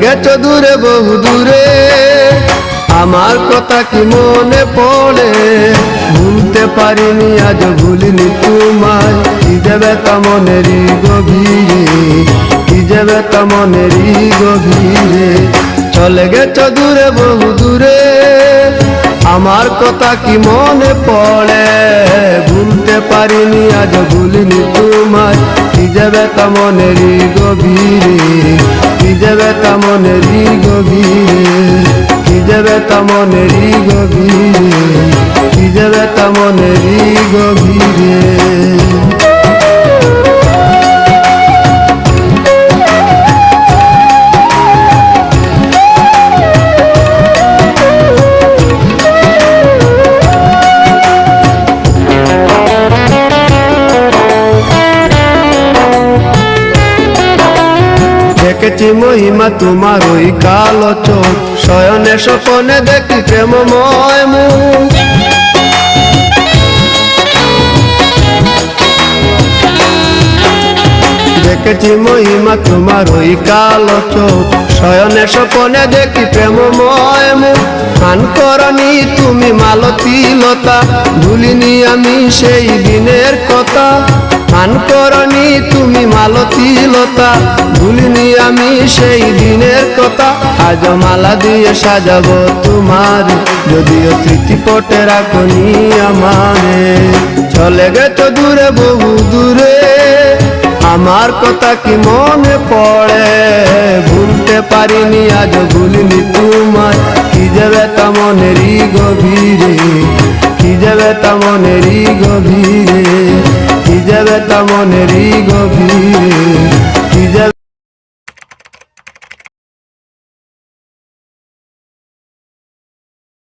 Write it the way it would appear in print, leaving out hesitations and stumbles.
গেছো দূরে বহু দূরে, আমার কথা কি মনে পড়ে? ভুলতে পারিনি আজ ভুলিনি তোমায়, কি যাবে তা মনেরই গভীরে, কি যাবে তা মনেরই গভীরে। চলে গেছো দূরে বহু দূরে, আমার কথা কি মনে পড়ে? ভুলতে পারিনি আজ ভুলিনি তোমায়, কি যাবে তা মনেরই গভীরে, কি যাবে তা মনেরই গভীরে, কি যাবে তা মনেরই গভীরে, কি যাবে তা মনেরই গভীরে। দেখেছি মহিমা তোমার ওই কালো চোখ, শয়নে স্বপনে দেখি প্রেমময় মুখ। দেখেছি মহিমা তোমার ওই কালো চোখ, শয়নে স্বপনে দেখি প্রেমময় মুখ। গান করনি তুমি মালতী লতা, ভুলিনি আমি সেই দিনের কথা। গান করনি তুমি মালতী লতা, ভুলিনি আমি সেই দিনের কথা। আজ মালা দিয়ে সাজাবো তোমার, যদিও স্মৃতিপটে রাখনি আমারে। চলে গেছো দূরে বহু দূরে, আমার কথা কি মনে পড়ে? ভুলতে পারিনি আজ ভুলিনি তোমায়, কি যাবে তা মনেরই গভীরে, কি যাবে তা মনেরই গভীরে, কি যাবে তা মনেরই গভীরে,